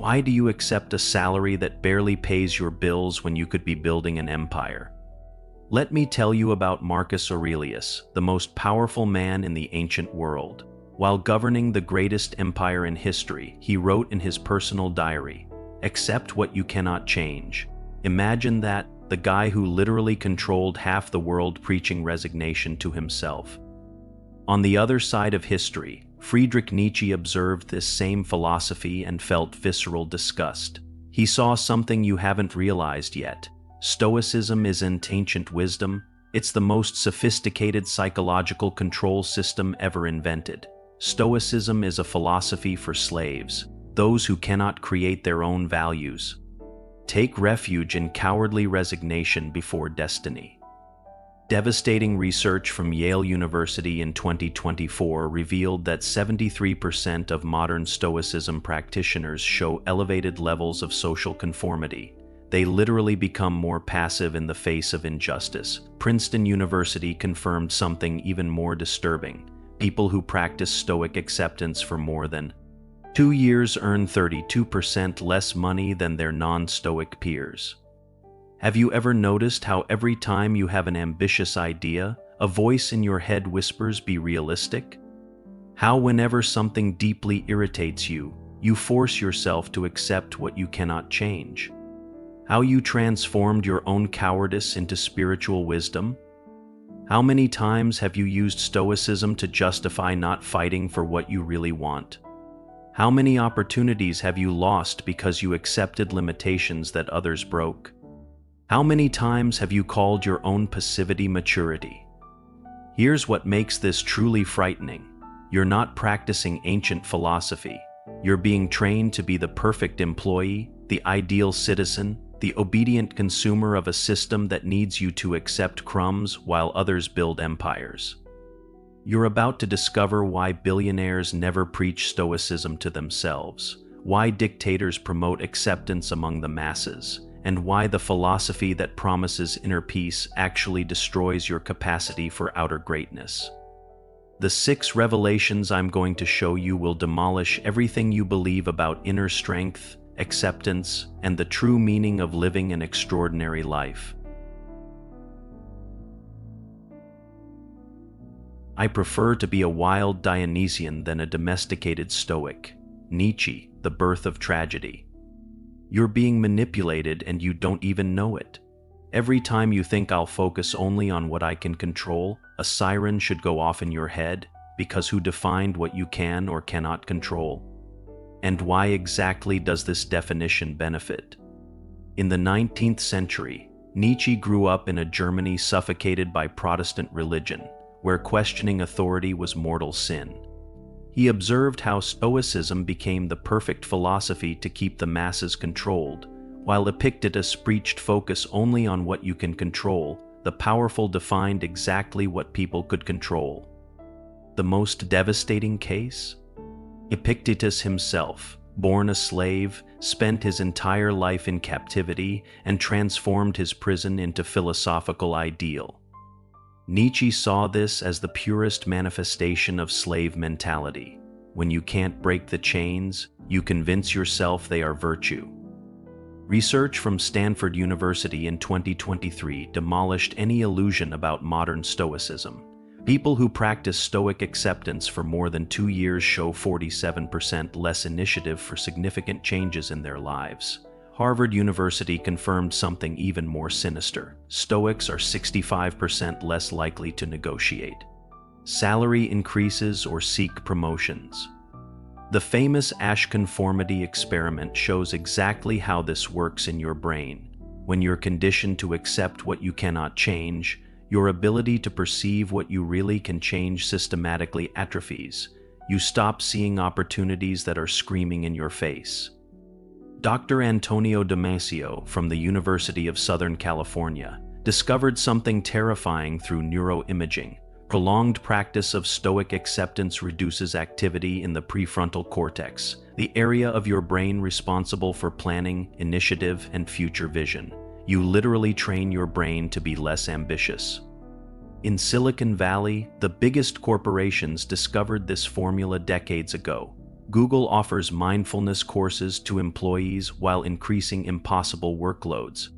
Why do you accept a salary that barely pays your bills when you could be building an empire? Let me tell you about Marcus Aurelius, the most powerful man in the ancient world. While governing the greatest empire in history, he wrote in his personal diary, "Accept what you cannot change." Imagine that, the guy who literally controlled half the world preaching resignation to himself. On the other side of history, Friedrich Nietzsche observed this same philosophy and felt visceral disgust. He saw something you haven't realized yet. Stoicism isn't ancient wisdom, it's the most sophisticated psychological control system ever invented. Stoicism is a philosophy for slaves, those who cannot create their own values. Take refuge in cowardly resignation before destiny. Devastating research from Yale University in 2024 revealed that 73% of modern Stoicism practitioners show elevated levels of social conformity. They literally become more passive in the face of injustice. Princeton University confirmed something even more disturbing. People who practice Stoic acceptance for more than 2 years earn 32% less money than their non-Stoic peers. Have you ever noticed how every time you have an ambitious idea, a voice in your head whispers, "Be realistic"? How whenever something deeply irritates you, you force yourself to accept what you cannot change? How you transformed your own cowardice into spiritual wisdom? How many times have you used Stoicism to justify not fighting for what you really want? How many opportunities have you lost because you accepted limitations that others broke? How many times have you called your own passivity maturity? Here's what makes this truly frightening. You're not practicing ancient philosophy. You're being trained to be the perfect employee, the ideal citizen, the obedient consumer of a system that needs you to accept crumbs while others build empires. You're about to discover why billionaires never preach Stoicism to themselves, why dictators promote acceptance among the masses, and why the philosophy that promises inner peace actually destroys your capacity for outer greatness. The 6 revelations I'm going to show you will demolish everything you believe about inner strength, acceptance, and the true meaning of living an extraordinary life. I prefer to be a wild Dionysian than a domesticated Stoic. Nietzsche, The Birth of Tragedy. You're being manipulated and you don't even know it. Every time you think I'll focus only on what I can control, a siren should go off in your head, because who defined what you can or cannot control? And why exactly does this definition benefit? In the 19th century, Nietzsche grew up in a Germany suffocated by Protestant religion, where questioning authority was mortal sin. He observed how Stoicism became the perfect philosophy to keep the masses controlled, while Epictetus preached focus only on what you can control. The powerful defined exactly what people could control. The most devastating case? Epictetus himself, born a slave, spent his entire life in captivity and transformed his prison into philosophical ideal. Nietzsche saw this as the purest manifestation of slave mentality. When you can't break the chains, you convince yourself they are virtue. Research from Stanford University in 2023 demolished any illusion about modern Stoicism. People who practice Stoic acceptance for more than 2 years show 47% less initiative for significant changes in their lives. Harvard University confirmed something even more sinister. Stoics are 65% less likely to negotiate salary increases or seek promotions. The famous Asch conformity experiment shows exactly how this works in your brain. When you're conditioned to accept what you cannot change, your ability to perceive what you really can change systematically atrophies. You stop seeing opportunities that are screaming in your face. Dr. Antonio Damasio from the University of Southern California discovered something terrifying through neuroimaging. Prolonged practice of Stoic acceptance reduces activity in the prefrontal cortex, the area of your brain responsible for planning, initiative, and future vision. You literally train your brain to be less ambitious. In Silicon Valley, the biggest corporations discovered this formula decades ago. Google offers mindfulness courses to employees while increasing impossible workloads.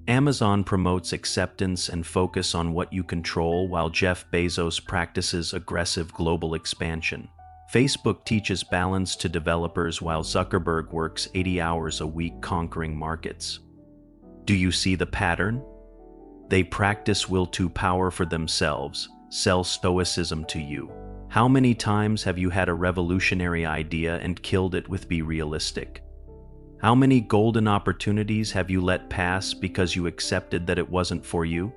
Amazon promotes acceptance and focus on what you control while Jeff Bezos practices aggressive global expansion. Facebook teaches balance to developers while Zuckerberg works 80 hours a week conquering markets. Do you see the pattern? They practice will to power for themselves, sell stoicism to you. How many times have you had a revolutionary idea and killed it with be realistic? How many golden opportunities have you let pass because you accepted that it wasn't for you?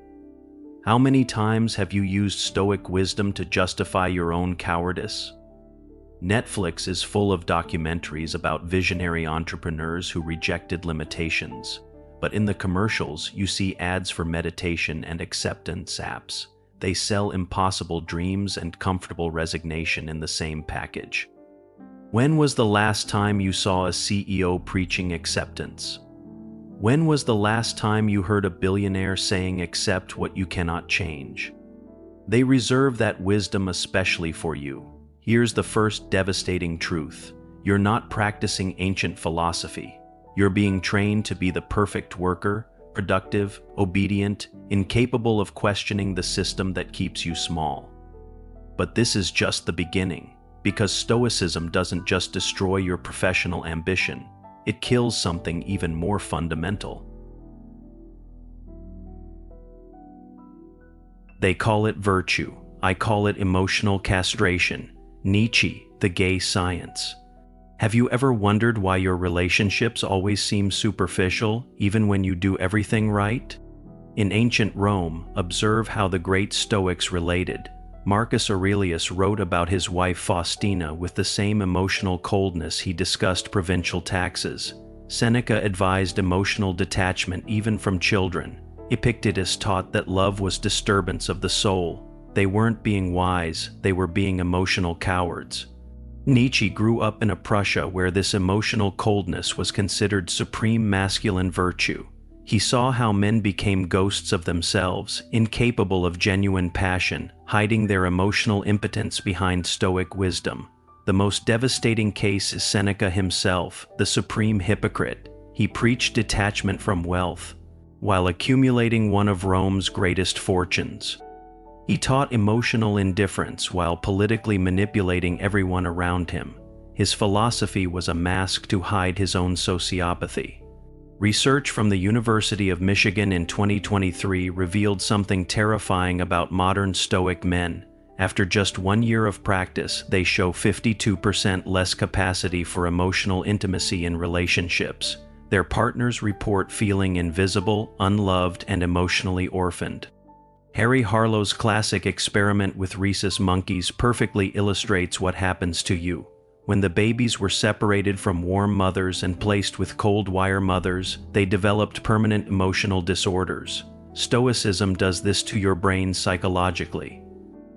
How many times have you used stoic wisdom to justify your own cowardice? Netflix is full of documentaries about visionary entrepreneurs who rejected limitations, but in the commercials you see ads for meditation and acceptance apps. They sell impossible dreams and comfortable resignation in the same package. When was the last time you saw a CEO preaching acceptance? When was the last time you heard a billionaire saying accept what you cannot change? They reserve that wisdom especially for you. Here's the first devastating truth. You're not practicing ancient philosophy. You're being trained to be the perfect worker, productive, obedient, incapable of questioning the system that keeps you small. But this is just the beginning, because Stoicism doesn't just destroy your professional ambition, it kills something even more fundamental. They call it virtue. I call it emotional castration. Nietzsche, the gay science. Have you ever wondered why your relationships always seem superficial, even when you do everything right? In ancient Rome, observe how the great Stoics related. Marcus Aurelius wrote about his wife Faustina with the same emotional coldness he discussed provincial taxes. Seneca advised emotional detachment even from children. Epictetus taught that love was disturbance of the soul. They weren't being wise, they were being emotional cowards. Nietzsche grew up in a Prussia where this emotional coldness was considered supreme masculine virtue. He saw how men became ghosts of themselves, incapable of genuine passion, hiding their emotional impotence behind stoic wisdom. The most devastating case is Seneca himself, the supreme hypocrite. He preached detachment from wealth, while accumulating one of Rome's greatest fortunes. He taught emotional indifference while politically manipulating everyone around him. His philosophy was a mask to hide his own sociopathy. Research from the University of Michigan in 2023 revealed something terrifying about modern Stoic men. After just 1 year of practice, they show 52% less capacity for emotional intimacy in relationships. Their partners report feeling invisible, unloved, and emotionally orphaned. Harry Harlow's classic experiment with rhesus monkeys perfectly illustrates what happens to you. When the babies were separated from warm mothers and placed with cold wire mothers, they developed permanent emotional disorders. Stoicism does this to your brain psychologically.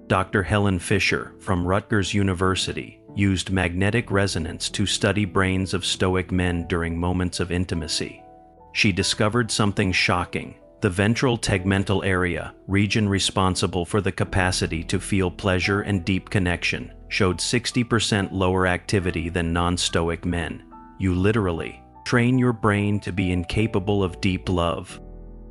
Dr. Helen Fisher, from Rutgers University, used magnetic resonance to study brains of Stoic men during moments of intimacy. She discovered something shocking. The ventral tegmental area, region responsible for the capacity to feel pleasure and deep connection, showed 60% lower activity than non-stoic men. You literally train your brain to be incapable of deep love.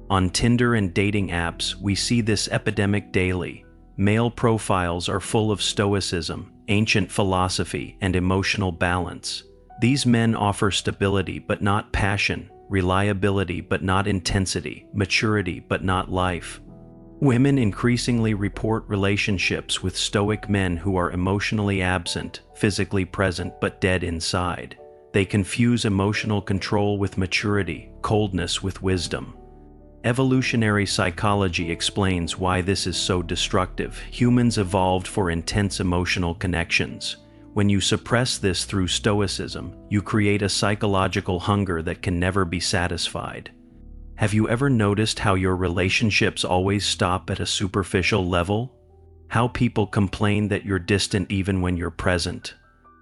On Tinder and dating apps, we see this epidemic daily. Male profiles are full of stoicism, ancient philosophy, and emotional balance. These men offer stability but not passion, reliability but not intensity, maturity but not life. Women increasingly report relationships with Stoic men who are emotionally absent, physically present but dead inside. They confuse emotional control with maturity, coldness with wisdom. Evolutionary psychology explains why this is so destructive. Humans evolved for intense emotional connections. When you suppress this through Stoicism, you create a psychological hunger that can never be satisfied. Have you ever noticed how your relationships always stop at a superficial level? How people complain that you're distant even when you're present?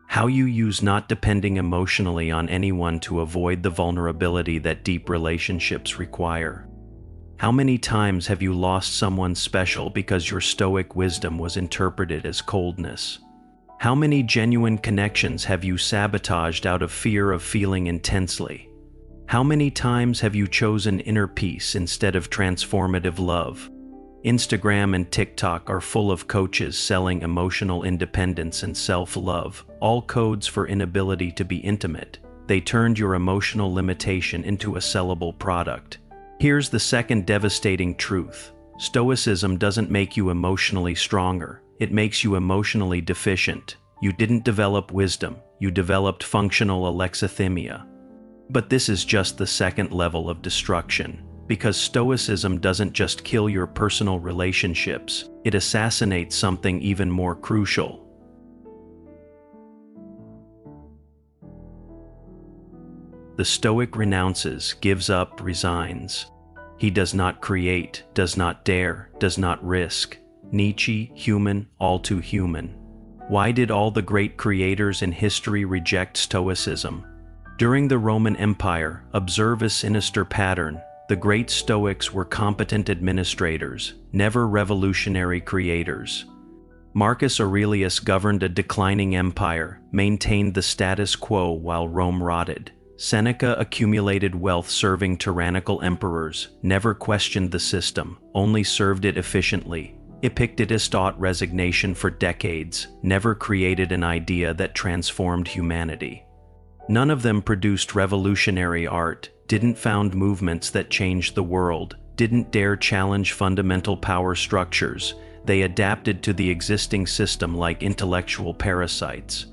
How you use not depending emotionally on anyone to avoid the vulnerability that deep relationships require? How many times have you lost someone special because your Stoic wisdom was interpreted as coldness? How many genuine connections have you sabotaged out of fear of feeling intensely? How many times have you chosen inner peace instead of transformative love? Instagram and TikTok are full of coaches selling emotional independence and self-love, all codes for inability to be intimate. They turned your emotional limitation into a sellable product. Here's the second devastating truth. Stoicism doesn't make you emotionally stronger. It makes you emotionally deficient. You didn't develop wisdom. You developed functional alexithymia. But this is just the second level of destruction. Because Stoicism doesn't just kill your personal relationships, it assassinates something even more crucial. The Stoic renounces, gives up, resigns. He does not create, does not dare, does not risk. Nietzsche, human, all too human. Why did all the great creators in history reject Stoicism? During the Roman Empire, observe a sinister pattern. The great Stoics were competent administrators, never revolutionary creators. Marcus Aurelius governed a declining empire, maintained the status quo while Rome rotted. Seneca accumulated wealth serving tyrannical emperors, never questioned the system, only served it efficiently. Epictetus taught resignation for decades, never created an idea that transformed humanity. None of them produced revolutionary art, didn't found movements that changed the world, didn't dare challenge fundamental power structures. They adapted to the existing system like intellectual parasites.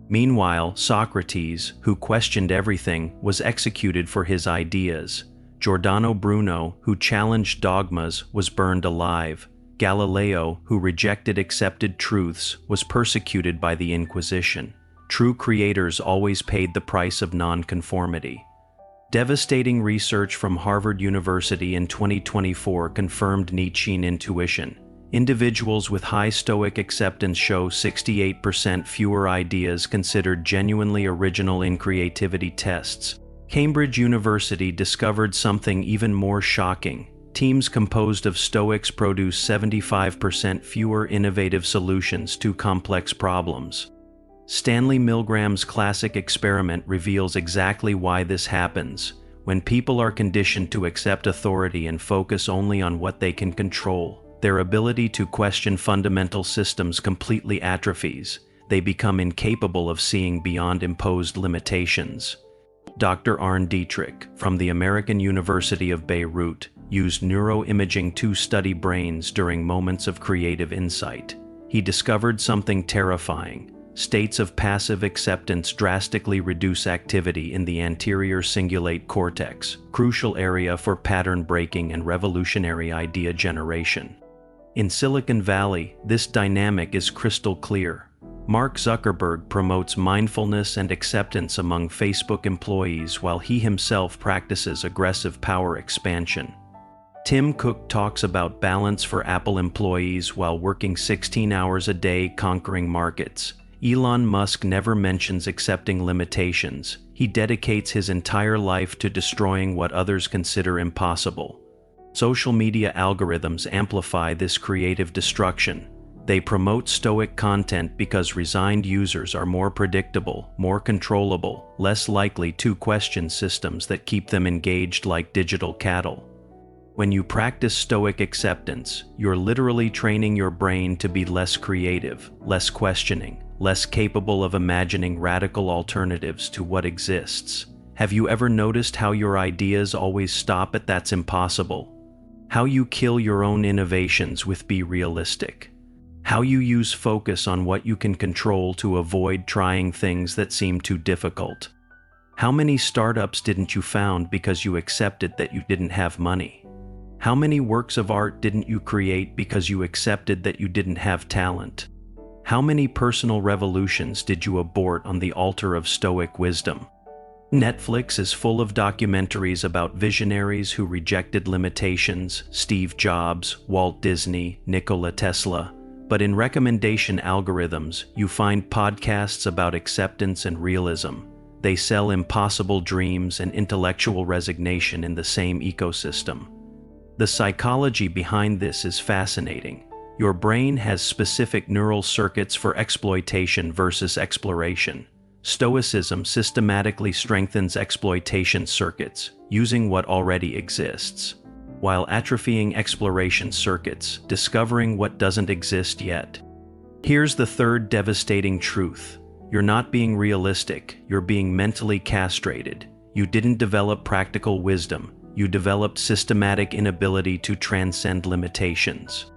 Meanwhile, Socrates, who questioned everything, was executed for his ideas. Giordano Bruno, who challenged dogmas, was burned alive. Galileo, who rejected accepted truths, was persecuted by the Inquisition. True creators always paid the price of non-conformity. Devastating research from Harvard University in 2024 confirmed Nietzschean intuition. Individuals with high Stoic acceptance show 68% fewer ideas considered genuinely original in creativity tests. Cambridge University discovered something even more shocking. Teams composed of Stoics produce 75% fewer innovative solutions to complex problems. Stanley Milgram's classic experiment reveals exactly why this happens. When people are conditioned to accept authority and focus only on what they can control, their ability to question fundamental systems completely atrophies. They become incapable of seeing beyond imposed limitations. Dr. Arne Dietrich, from the American University of Beirut, used neuroimaging to study brains during moments of creative insight. He discovered something terrifying. States of passive acceptance drastically reduce activity in the anterior cingulate cortex, crucial area for pattern breaking and revolutionary idea generation. In Silicon Valley, this dynamic is crystal clear. Mark Zuckerberg promotes mindfulness and acceptance among Facebook employees while he himself practices aggressive power expansion. Tim Cook talks about balance for Apple employees while working 16 hours a day conquering markets. Elon Musk never mentions accepting limitations. He dedicates his entire life to destroying what others consider impossible. Social media algorithms amplify this creative destruction. They promote Stoic content because resigned users are more predictable, more controllable, less likely to question systems that keep them engaged like digital cattle. When you practice Stoic acceptance, you're literally training your brain to be less creative, less questioning, less capable of imagining radical alternatives to what exists. Have you ever noticed how your ideas always stop at "that's impossible"? How you kill your own innovations with "be realistic"? How you use focus on what you can control to avoid trying things that seem too difficult? How many startups didn't you found because you accepted that you didn't have money? How many works of art didn't you create because you accepted that you didn't have talent? How many personal revolutions did you abort on the altar of Stoic wisdom? Netflix is full of documentaries about visionaries who rejected limitations, Steve Jobs, Walt Disney, Nikola Tesla. But in recommendation algorithms, you find podcasts about acceptance and realism. They sell impossible dreams and intellectual resignation in the same ecosystem. The psychology behind this is fascinating. Your brain has specific neural circuits for exploitation versus exploration. Stoicism systematically strengthens exploitation circuits, using what already exists, while atrophying exploration circuits, discovering what doesn't exist yet. Here's the third devastating truth. You're not being realistic, you're being mentally castrated. You didn't develop practical wisdom, you developed systematic inability to transcend limitations.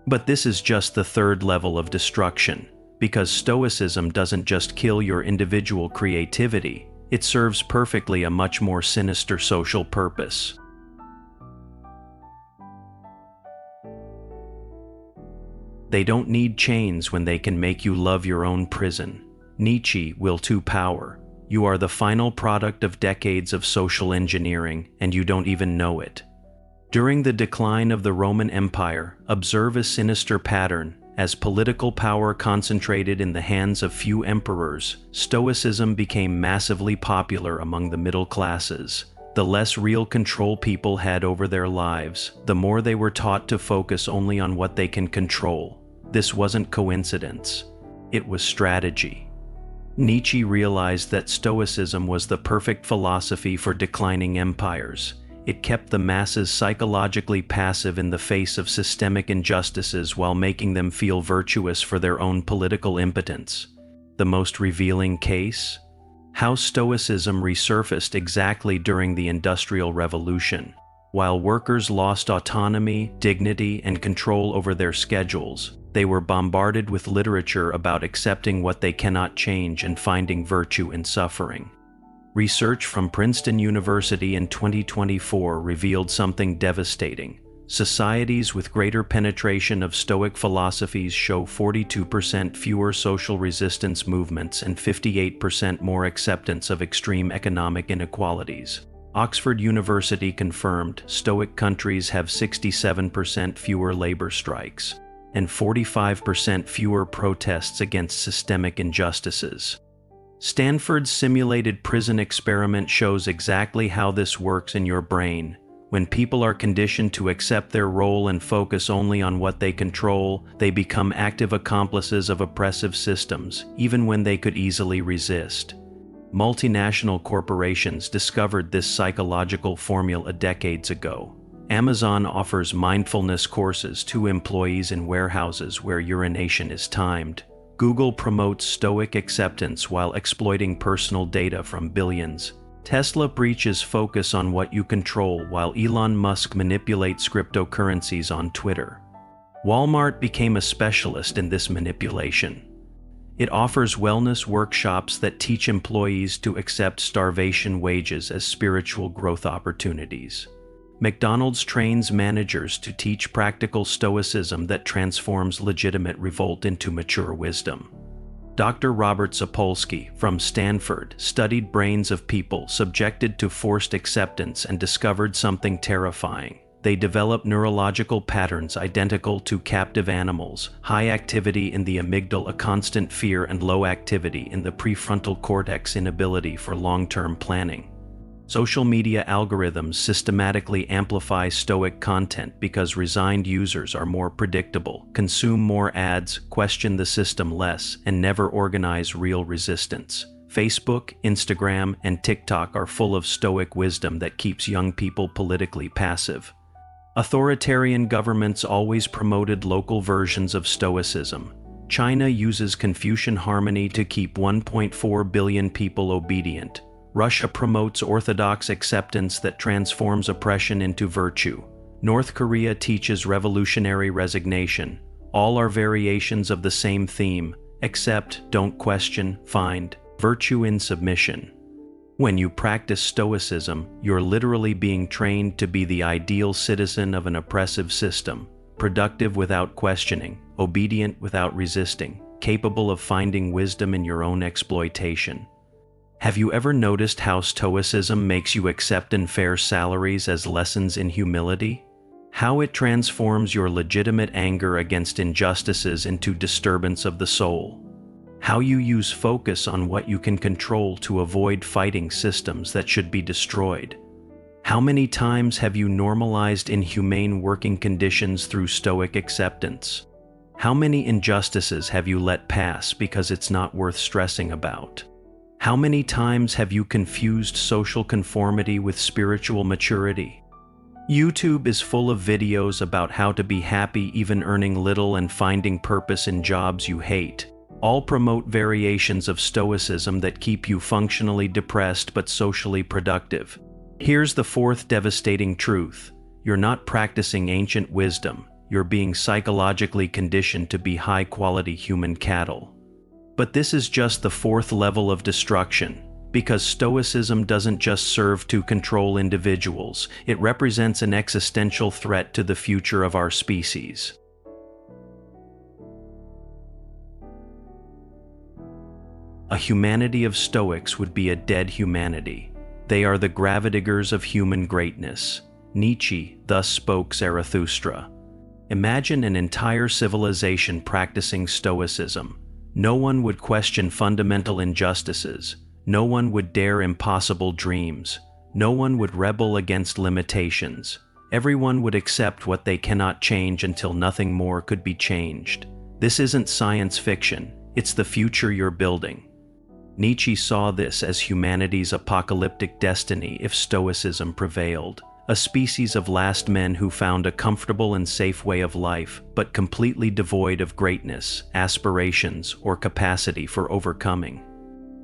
But this is just the third level of destruction, because Stoicism doesn't just kill your individual creativity, it serves perfectly a much more sinister social purpose. They don't need chains when they can make you love your own prison. Nietzsche, will to power. You are the final product of decades of social engineering, and you don't even know it. During the decline of the Roman Empire, observe a sinister pattern. As political power concentrated in the hands of few emperors, Stoicism became massively popular among the middle classes. The less real control people had over their lives, the more they were taught to focus only on what they can control. This wasn't coincidence. It was strategy. Nietzsche realized that Stoicism was the perfect philosophy for declining empires. It kept the masses psychologically passive in the face of systemic injustices while making them feel virtuous for their own political impotence. The most revealing case? How Stoicism resurfaced exactly during the Industrial Revolution. While workers lost autonomy, dignity, and control over their schedules, they were bombarded with literature about accepting what they cannot change and finding virtue in suffering. Research from Princeton University in 2024 revealed something devastating. Societies with greater penetration of Stoic philosophies show 42% fewer social resistance movements and 58% more acceptance of extreme economic inequalities. Oxford University confirmed Stoic countries have 67% fewer labor strikes and 45% fewer protests against systemic injustices. Stanford's simulated prison experiment shows exactly how this works in your brain. When people are conditioned to accept their role and focus only on what they control, they become active accomplices of oppressive systems, even when they could easily resist. Multinational corporations discovered this psychological formula decades ago. Amazon offers mindfulness courses to employees in warehouses where urination is timed. Google promotes Stoic acceptance while exploiting personal data from billions. Tesla preaches focus on what you control while Elon Musk manipulates cryptocurrencies on Twitter. Walmart became a specialist in this manipulation. It offers wellness workshops that teach employees to accept starvation wages as spiritual growth opportunities. McDonald's trains managers to teach practical stoicism that transforms legitimate revolt into mature wisdom. Dr. Robert Sapolsky from Stanford studied brains of people subjected to forced acceptance and discovered something terrifying. They developed neurological patterns identical to captive animals, high activity in the amygdala, constant fear, and low activity in the prefrontal cortex, inability for long-term planning. Social media algorithms systematically amplify Stoic content because resigned users are more predictable, consume more ads, question the system less, and never organize real resistance. Facebook, Instagram, and TikTok are full of Stoic wisdom that keeps young people politically passive. Authoritarian governments always promoted local versions of Stoicism. China uses Confucian harmony to keep 1.4 billion people obedient. Russia promotes orthodox acceptance that transforms oppression into virtue. North Korea teaches revolutionary resignation. All are variations of the same theme, accept, don't question, find virtue in submission. When you practice Stoicism, you're literally being trained to be the ideal citizen of an oppressive system, productive without questioning, obedient without resisting, capable of finding wisdom in your own exploitation. Have you ever noticed how Stoicism makes you accept unfair salaries as lessons in humility? How it transforms your legitimate anger against injustices into disturbance of the soul? How you use focus on what you can control to avoid fighting systems that should be destroyed? How many times have you normalized inhumane working conditions through Stoic acceptance? How many injustices have you let pass because it's not worth stressing about? How many times have you confused social conformity with spiritual maturity? YouTube is full of videos about how to be happy even earning little and finding purpose in jobs you hate. All promote variations of Stoicism that keep you functionally depressed but socially productive. Here's the fourth devastating truth. You're not practicing ancient wisdom. You're being psychologically conditioned to be high-quality human cattle. But this is just the fourth level of destruction. Because Stoicism doesn't just serve to control individuals, it represents an existential threat to the future of our species. A humanity of Stoics would be a dead humanity. They are the gravediggers of human greatness. Nietzsche thus spoke Zarathustra. Imagine an entire civilization practicing Stoicism. No one would question fundamental injustices. No one would dare impossible dreams. No one would rebel against limitations. Everyone would accept what they cannot change until nothing more could be changed. This isn't science fiction, it's the future you're building. Nietzsche saw this as humanity's apocalyptic destiny if Stoicism prevailed. A species of last men who found a comfortable and safe way of life, but completely devoid of greatness, aspirations, or capacity for overcoming.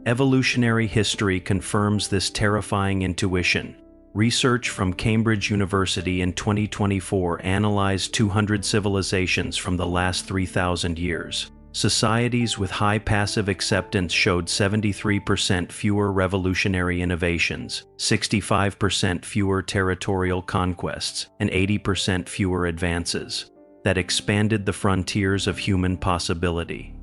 Evolutionary history confirms this terrifying intuition. Research from Cambridge University in 2024 analyzed 200 civilizations from the last 3,000 years. Societies with high passive acceptance showed 73% fewer revolutionary innovations, 65% fewer territorial conquests, and 80% fewer advances that expanded the frontiers of human possibility.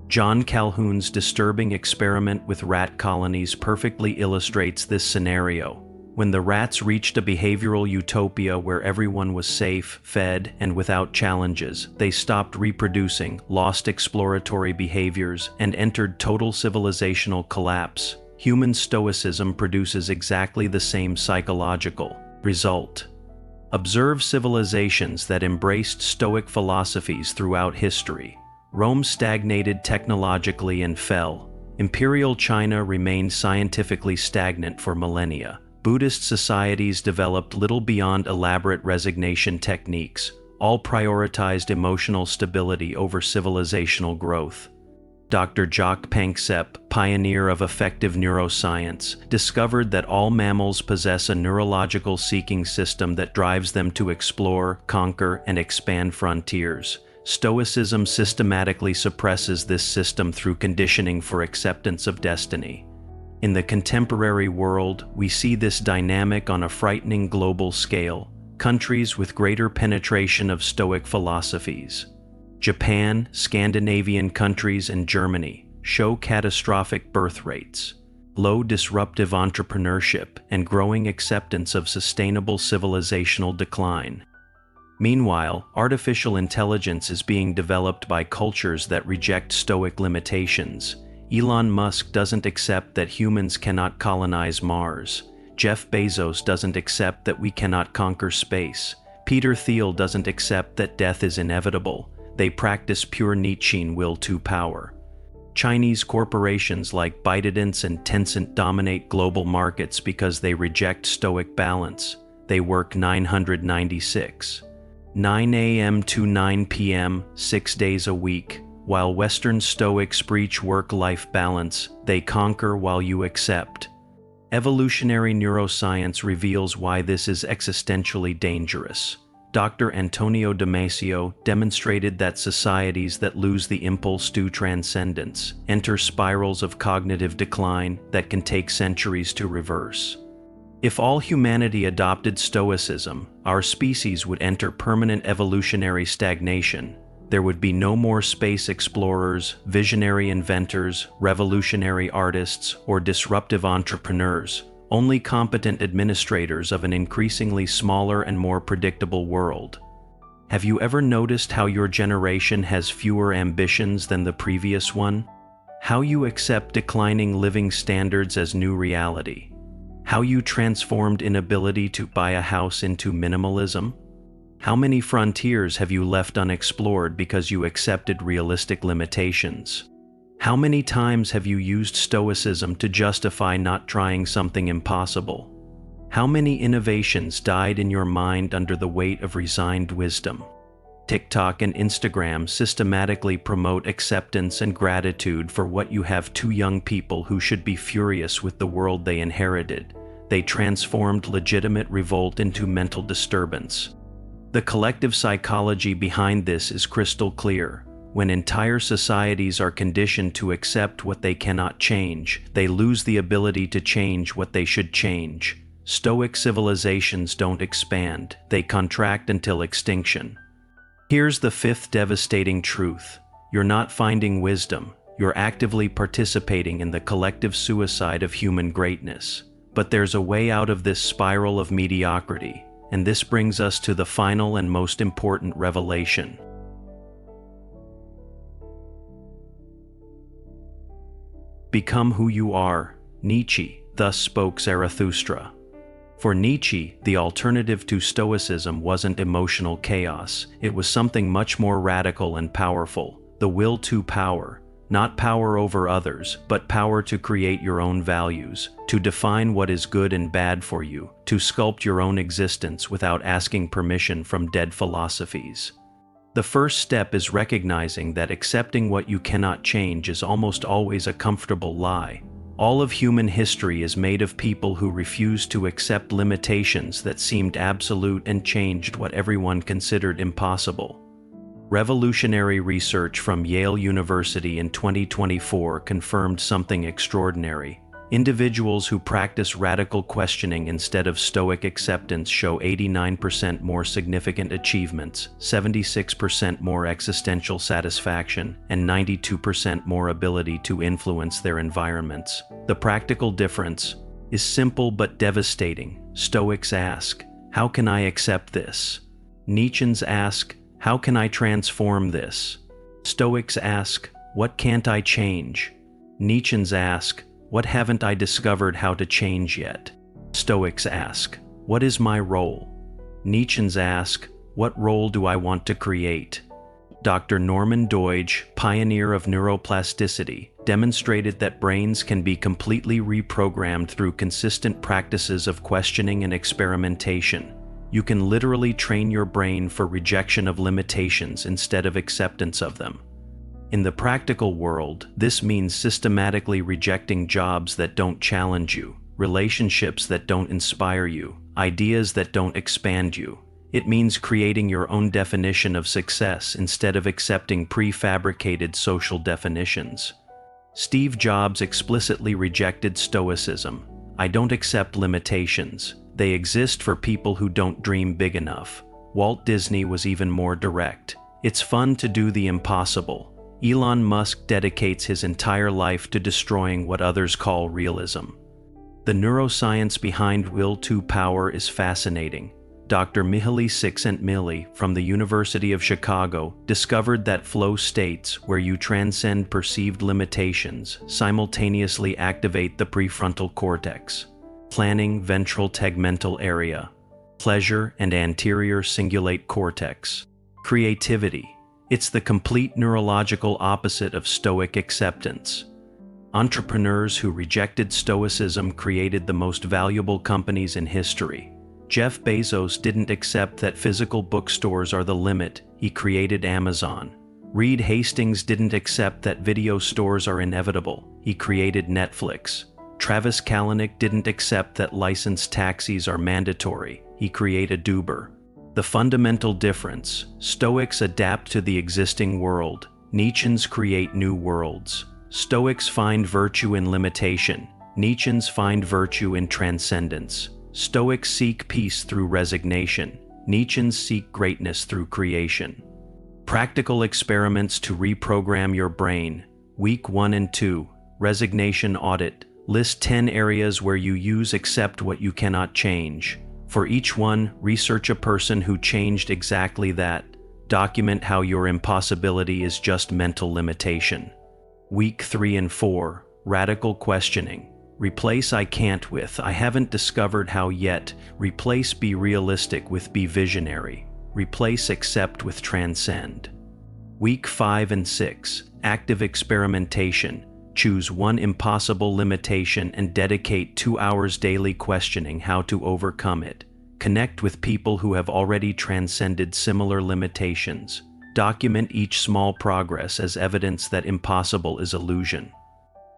John Calhoun's disturbing experiment with rat colonies perfectly illustrates this scenario. When the rats reached a behavioral utopia where everyone was safe, fed, and without challenges, they stopped reproducing, lost exploratory behaviors, and entered total civilizational collapse. Human Stoicism produces exactly the same psychological result. Observe civilizations that embraced Stoic philosophies throughout history. Rome stagnated technologically and fell. Imperial China remained scientifically stagnant for millennia. Buddhist societies developed little beyond elaborate resignation techniques. All prioritized emotional stability over civilizational growth. Dr. Jacques Panksepp, pioneer of effective neuroscience, discovered that all mammals possess a neurological seeking system that drives them to explore, conquer, and expand frontiers. Stoicism systematically suppresses this system through conditioning for acceptance of destiny. In the contemporary world, we see this dynamic on a frightening global scale. Countries with greater penetration of Stoic philosophies. Japan, Scandinavian countries, and Germany show catastrophic birth rates, low disruptive entrepreneurship, and growing acceptance of sustainable civilizational decline. Meanwhile, artificial intelligence is being developed by cultures that reject Stoic limitations. Elon Musk doesn't accept that humans cannot colonize Mars. Jeff Bezos doesn't accept that we cannot conquer space. Peter Thiel doesn't accept that death is inevitable. They practice pure Nietzschean will to power. Chinese corporations like ByteDance and Tencent dominate global markets because they reject Stoic balance. They work 9 a.m. to 9 p.m., 6 days a week. While Western Stoics preach work-life balance, they conquer while you accept. Evolutionary neuroscience reveals why this is existentially dangerous. Dr. Antonio Damasio demonstrated that societies that lose the impulse to transcendence enter spirals of cognitive decline that can take centuries to reverse. If all humanity adopted Stoicism, our species would enter permanent evolutionary stagnation. There would be no more space explorers, visionary inventors, revolutionary artists, or disruptive entrepreneurs, only competent administrators of an increasingly smaller and more predictable world. Have you ever noticed how your generation has fewer ambitions than the previous one? How you accept declining living standards as new reality? How you transformed inability to buy a house into minimalism? How many frontiers have you left unexplored because you accepted realistic limitations? How many times have you used Stoicism to justify not trying something impossible? How many innovations died in your mind under the weight of resigned wisdom? TikTok and Instagram systematically promote acceptance and gratitude for what you have. Two young people who should be furious with the world they inherited. They transformed legitimate revolt into mental disturbance. The collective psychology behind this is crystal clear. When entire societies are conditioned to accept what they cannot change, they lose the ability to change what they should change. Stoic civilizations don't expand, they contract until extinction. Here's the fifth devastating truth. You're not finding wisdom, you're actively participating in the collective suicide of human greatness. But there's a way out of this spiral of mediocrity, and this brings us to the final and most important revelation. Become who you are. Nietzsche, thus spoke Zarathustra. For Nietzsche, the alternative to Stoicism wasn't emotional chaos, it was something much more radical and powerful, the will to power. Not power over others, but power to create your own values, to define what is good and bad for you, to sculpt your own existence without asking permission from dead philosophies. The first step is recognizing that accepting what you cannot change is almost always a comfortable lie. All of human history is made of people who refused to accept limitations that seemed absolute and changed what everyone considered impossible. Revolutionary research from Yale University in 2024 confirmed something extraordinary. Individuals who practice radical questioning instead of stoic acceptance show 89% more significant achievements, 76% more existential satisfaction, and 92% more ability to influence their environments. The practical difference is simple but devastating. Stoics ask, "How can I accept this?" Nietzscheans ask, "How can I transform this?" Stoics ask, "What can't I change?" Nietzscheans ask, "What haven't I discovered how to change yet?" Stoics ask, "What is my role?" Nietzscheans ask, "What role do I want to create?" Dr. Norman Doidge, pioneer of neuroplasticity, demonstrated that brains can be completely reprogrammed through consistent practices of questioning and experimentation. You can literally train your brain for rejection of limitations instead of acceptance of them. In the practical world, this means systematically rejecting jobs that don't challenge you, relationships that don't inspire you, ideas that don't expand you. It means creating your own definition of success instead of accepting prefabricated social definitions. Steve Jobs explicitly rejected Stoicism. "I don't accept limitations. They exist for people who don't dream big enough." Walt Disney was even more direct. "It's fun to do the impossible." Elon Musk dedicates his entire life to destroying what others call realism. The neuroscience behind will to power is fascinating. Dr. Mihaly Csikszentmihalyi from the University of Chicago discovered that flow states, where you transcend perceived limitations, simultaneously activate the prefrontal cortex, planning ventral tegmental area, pleasure and anterior cingulate cortex, creativity. It's the complete neurological opposite of Stoic acceptance. Entrepreneurs who rejected Stoicism created the most valuable companies in history. Jeff Bezos didn't accept that physical bookstores are the limit. He created Amazon. Reed Hastings didn't accept that video stores are inevitable. He created Netflix. Travis Kalanick didn't accept that licensed taxis are mandatory. He created Uber. The fundamental difference: Stoics adapt to the existing world. Nietzscheans create new worlds. Stoics find virtue in limitation. Nietzscheans find virtue in transcendence. Stoics seek peace through resignation. Nietzscheans seek greatness through creation. Practical experiments to reprogram your brain. Week 1 and 2. Resignation audit. List 10 areas where you use accept what you cannot change. For each one, research a person who changed exactly that. Document how your impossibility is just mental limitation. Week 3 and 4. Radical questioning. Replace "I can't" with "I haven't discovered how yet." Replace "be realistic" with "be visionary." Replace accept with transcend. Week 5 and 6, active experimentation. Choose one impossible limitation and dedicate 2 hours daily questioning how to overcome it. Connect with people who have already transcended similar limitations. Document each small progress as evidence that impossible is illusion.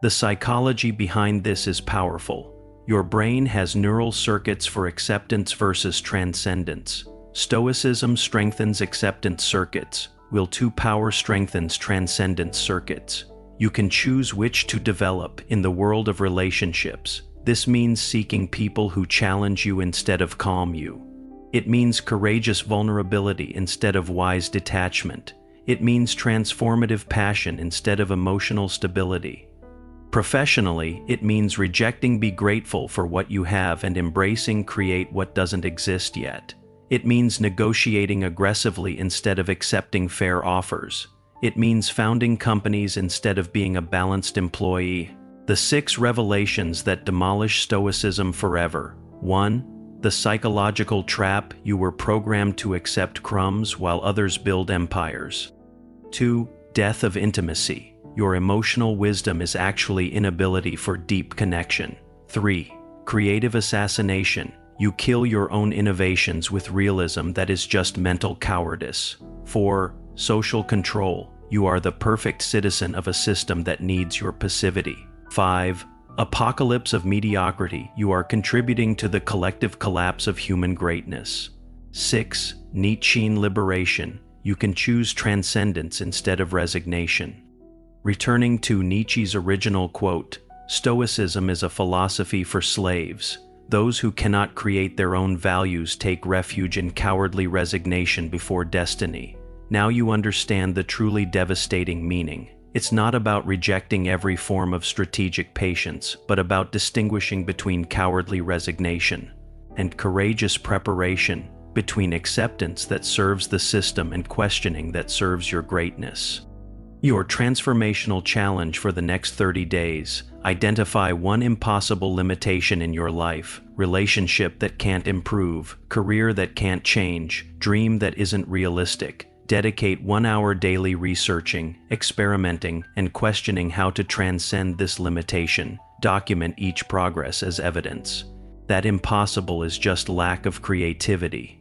The psychology behind this is powerful. Your brain has neural circuits for acceptance versus transcendence. Stoicism strengthens acceptance circuits, Will 2 power strengthens transcendence circuits. You can choose which to develop in the world of relationships. This means seeking people who challenge you instead of calm you. It means courageous vulnerability instead of wise detachment. It means transformative passion instead of emotional stability. Professionally, it means rejecting be grateful for what you have and embracing create what doesn't exist yet. It means negotiating aggressively instead of accepting fair offers. It means founding companies instead of being a balanced employee. The 6 revelations that demolish Stoicism forever. 1. The psychological trap: you were programmed to accept crumbs while others build empires. 2. Death of intimacy: your emotional wisdom is actually inability for deep connection. 3. Creative assassination: you kill your own innovations with realism that is just mental cowardice. 4. Social control: you are the perfect citizen of a system that needs your passivity. 5. Apocalypse of mediocrity: you are contributing to the collective collapse of human greatness. 6. Nietzschean liberation: you can choose transcendence instead of resignation. Returning to Nietzsche's original quote, Stoicism is a philosophy for slaves. Those who cannot create their own values take refuge in cowardly resignation before destiny. Now you understand the truly devastating meaning. It's not about rejecting every form of strategic patience, but about distinguishing between cowardly resignation and courageous preparation, between acceptance that serves the system and questioning that serves your greatness. Your transformational challenge for the next 30 days: identify one impossible limitation in your life, relationship that can't improve, career that can't change, dream that isn't realistic. Dedicate 1 hour daily researching, experimenting, and questioning how to transcend this limitation. Document each progress as evidence. That impossible is just lack of creativity.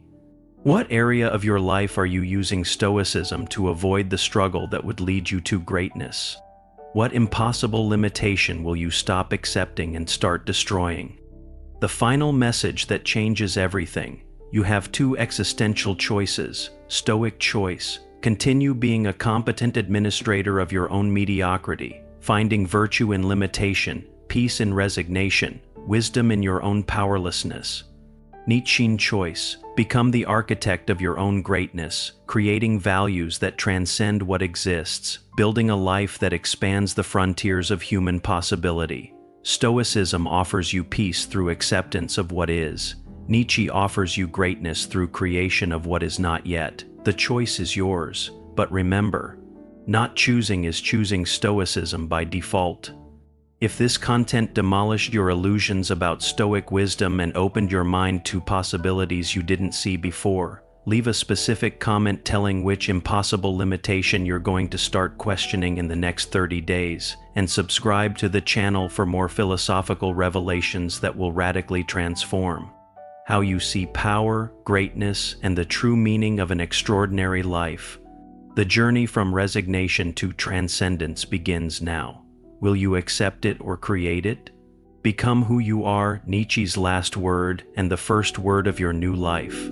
What area of your life are you using Stoicism to avoid the struggle that would lead you to greatness? What impossible limitation will you stop accepting and start destroying? The final message that changes everything: you have 2 existential choices. Stoic choice: continue being a competent administrator of your own mediocrity, finding virtue in limitation, peace in resignation, wisdom in your own powerlessness. Nietzschean choice: become the architect of your own greatness, creating values that transcend what exists, building a life that expands the frontiers of human possibility. Stoicism offers you peace through acceptance of what is. Nietzsche offers you greatness through creation of what is not yet. The choice is yours, but remember, not choosing is choosing Stoicism by default. If this content demolished your illusions about Stoic wisdom and opened your mind to possibilities you didn't see before, leave a specific comment telling which impossible limitation you're going to start questioning in the next 30 days, and subscribe to the channel for more philosophical revelations that will radically transform how you see power, greatness, and the true meaning of an extraordinary life. The journey from resignation to transcendence begins now. Will you accept it or create it? Become who you are, Nietzsche's last word, and the first word of your new life.